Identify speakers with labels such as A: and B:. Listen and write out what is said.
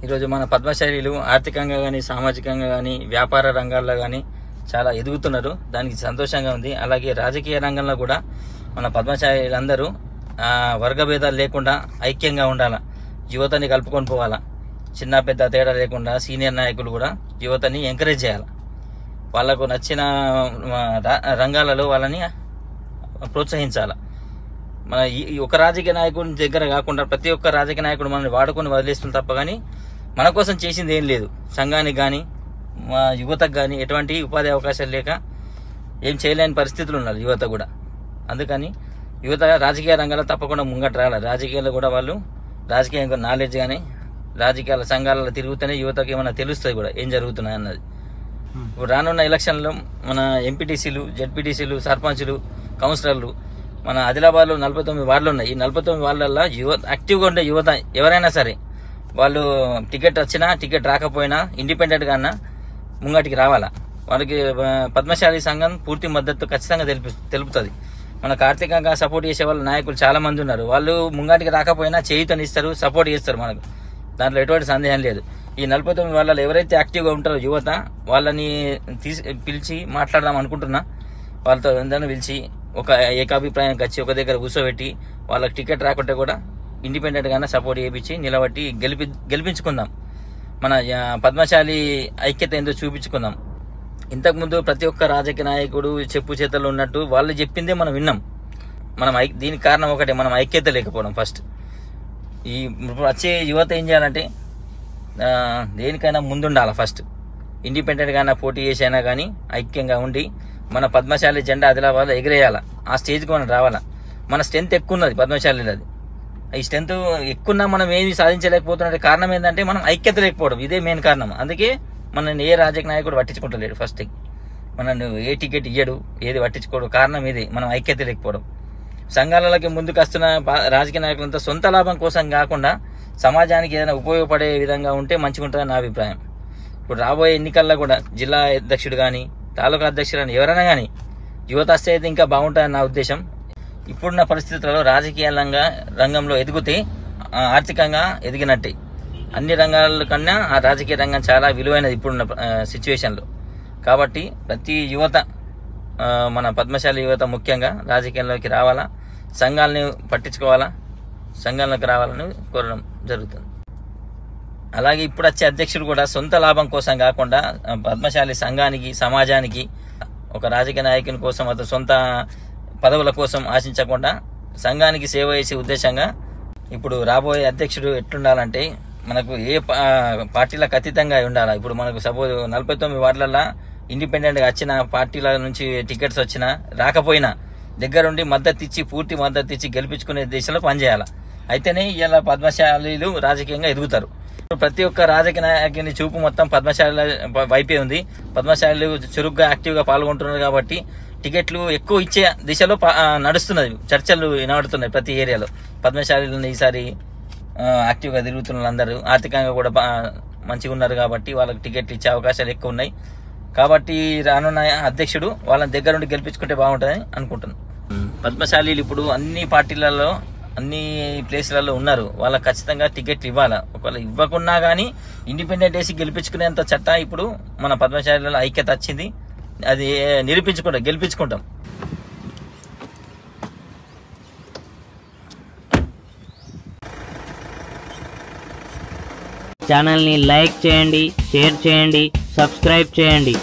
A: ఈరోజు మన పద్మశాలీలు ఆర్థికంగా కానీ సామాజికంగా కానీ వ్యాపార రంగాల్లో కానీ చాలా ఎదుగుతున్నారు. దానికి సంతోషంగా ఉంది. అలాగే రాజకీయ రంగంలో కూడా మన పద్మశాలీలందరూ వర్గభేదాలు లేకుండా ఐక్యంగా ఉండాలా, యువతని కలుపుకొని పోవాలా. చిన్న పెద్ద తేడా లేకుండా సీనియర్ నాయకులు కూడా యువతని ఎంకరేజ్ చేయాలి. వాళ్లకు నచ్చిన రంగాలలో వాళ్ళని ప్రోత్సహించాలి. మన ఒక రాజకీయ నాయకుడి దగ్గర కాకుండా ప్రతి ఒక్క రాజకీయ నాయకుడు మనల్ని వాడుకొని వదిలేస్తుంది తప్ప కానీ మన కోసం చేసింది ఏం లేదు. సంఘానికి కానీ మా యువతకు కానీ ఎటువంటి ఉపాధి అవకాశాలు లేక ఏం చేయలేని పరిస్థితులు ఉన్నారు యువత కూడా. అందుకని యువత రాజకీయ రంగాల్లో తప్పకుండా ముంగట రావాలి. రాజకీయాల్లో కూడా వాళ్ళు రాజకీయ నాలెడ్జ్ కానీ రాజకీయాల సంఘాలలో తిరుగుతూనే యువతకి ఏమైనా తెలుస్తుంది కూడా ఏం జరుగుతున్నాయి అన్నది. ఇప్పుడు రానున్న ఎలక్షన్లో మన ఎంపీటీసీలు, జెడ్పీటీసీలు, సర్పంచులు, కౌన్సిలర్లు మన ఆదిలాబాద్లో 49 వార్డులు ఉన్నాయి. ఈ 49 వార్డులలో యువత యాక్టివ్గా ఉండే యువత ఎవరైనా సరే వాళ్ళు టికెట్ వచ్చినా టికెట్ రాకపోయినా ఇండిపెండెంట్గా అన్నా ముంగటికి రావాలా. వాళ్ళకి పద్మశాలి సంఘం పూర్తి మద్దతు ఖచ్చితంగా తెలుపుతుంది. మనకు ఆర్థికంగా సపోర్ట్ చేసే వాళ్ళ నాయకులు చాలా మంది ఉన్నారు. వాళ్ళు ముంగటికి రాకపోయినా చేయుతనిస్తారు, సపోర్ట్ చేస్తారు మనకు. దాంట్లో ఎటువంటి సందేహం లేదు. ఈ 49 వాళ్ళలో ఎవరైతే యాక్టివ్గా ఉంటారో యువత వాళ్ళని పిలిచి మాట్లాడదాం అనుకుంటున్నా. వాళ్ళతో అందరిని పిలిచి ఒక ఏకాభిప్రాయానికి వచ్చి ఒక దగ్గర కూర్చోబెట్టి వాళ్ళకి టికెట్ రాకుంటే కూడా ఇండిపెండెంట్గానే సపోర్ట్ చేయించి నిలబట్టి గెలిపించుకుందాం. మన పద్మశాలి ఐక్యత ఏందో చూపించుకుందాం. ఇంతకుముందు ప్రతి ఒక్క రాజకీయ నాయకుడు చెప్పు చేతల్లో ఉన్నట్టు వాళ్ళు చెప్పిందే మనం విన్నాం. దీనికి కారణం ఒకటే, మనం ఐక్యత లేకపోవడం. ఫస్ట్ ఇప్పుడు వచ్చే యువత ఏం చేయాలంటే దేనికైనా ముందుండాలి. ఫస్ట్ ఇండిపెండెంట్గా పోటీ చేసైనా కానీ ఐక్యంగా ఉండి మన పద్మశాలి జెండా ఆదిలాబాద్లో ఎగిరేయాలా. ఆ స్టేజ్కి మనం రావాలా. మన స్ట్రెంత్ ఎక్కువ ఉన్నది పద్మశాలిది. ఈ స్ట్రెంత్ ఎక్కువన్నా మనం ఏమి సాధించలేకపోతున్న కారణం ఏంటంటే మనం ఐక్యత లేకపోవడం. ఇదే మెయిన్ కారణం. అందుకే మనల్ని ఏ రాజకీయ నాయకుడు పట్టించుకుంటలేడు. ఫస్ట్ మనల్ని ఏ టికెట్ ఇయ్యడు, ఏది పట్టించుకోవడం కారణం ఇది, మనం ఐక్యత లేకపోవడం. సంఘాలలోకి ముందుకు వస్తున్న రాజకీయ నాయకులంతా సొంత లాభం కోసం కాకుండా సమాజానికి ఏదైనా ఉపయోగపడే విధంగా ఉంటే మంచిగా ఉంటుందని నా అభిప్రాయం. ఇప్పుడు రాబోయే ఎన్నికల్లో కూడా జిల్లా అధ్యక్షుడు కానీ తాలూకా అధ్యక్షుడు కానీ ఎవరైనా కానీ యువత వస్తే అయితే ఇంకా బాగుంటుందని నా ఉద్దేశం. ఇప్పుడున్న పరిస్థితులలో రాజకీయ రంగంలో ఎదిగితే ఆర్థికంగా ఎదిగినట్టే. అన్ని రంగాల కన్నా ఆ రాజకీయ రంగం చాలా విలువైనది ఇప్పుడున్న సిచ్యువేషన్లో. కాబట్టి ప్రతి యువత, మన పద్మశాలి యువత ముఖ్యంగా రాజకీయాల్లోకి రావాలా, సంఘాలని పట్టించుకోవాలా, సంఘాల్లోకి రావాలని కోరడం జరుగుతుంది. అలాగే ఇప్పుడు వచ్చే అధ్యక్షుడు కూడా సొంత లాభం కోసం కాకుండా పద్మశాలి సంఘానికి, సమాజానికి, ఒక రాజకీయ నాయకుని కోసం అతను సొంత పదవుల కోసం ఆశించకుండా సంఘానికి సేవ చేసే ఉద్దేశంగా ఇప్పుడు రాబోయే అధ్యక్షుడు ఎట్లుండాలంటే మనకు ఏ పార్టీలకు అతీతంగా ఉండాలి. ఇప్పుడు మనకు సపోజ్ 49 వార్డులలో ఇండిపెండెంట్గా వచ్చిన పార్టీల నుంచి టికెట్స్ వచ్చినా రాకపోయినా దగ్గరుండి మద్దతు ఇచ్చి, పూర్తి మద్దతు ఇచ్చి గెలిపించుకునే దిశలో పనిచేయాలి. అయితేనే ఇలా పద్మశాలీలు రాజకీయంగా ఎదుగుతారు. ప్రతి ఒక్క రాజకీయ నాయకుని చూపు మొత్తం పద్మశాలి వైపే ఉంది. పద్మశాలీలు చురుగ్గా యాక్టివ్గా పాల్గొంటున్నారు కాబట్టి టికెట్లు ఎక్కువ ఇచ్చే దిశలో నడుస్తున్నది. చర్చలు వినబడుతున్నాయి ప్రతి ఏరియాలో. పద్మశాలీలను ఈసారి యాక్టివ్గా తిరుగుతున్న వాళ్ళందరూ ఆర్థికంగా కూడా మంచిగా ఉన్నారు కాబట్టి వాళ్ళకి టికెట్లు ఇచ్చే అవకాశాలు ఎక్కువ ఉన్నాయి. కాబట్టి రానున్న అధ్యక్షుడు వాళ్ళని దగ్గర నుండి గెలిపించుకుంటే బాగుంటుందని అనుకుంటున్నాను. పద్మశాలీలు ఇప్పుడు అన్ని పార్టీలలో, అన్ని ప్లేస్లలో ఉన్నారు. వాళ్ళకి ఖచ్చితంగా టికెట్లు ఇవ్వాలా. ఒకవేళ ఇవ్వకున్నా కానీ ఇండిపెండెంట్ వేసి గెలిపించుకునేంత చట్ట ఇప్పుడు మన పద్మశాలీలలో ఐక్యత వచ్చింది. అది గెలిపించుకుంటాం.
B: ఛానల్ని లైక్ చేయండి, షేర్ చేయండి, సబ్స్క్రైబ్ చేయండి.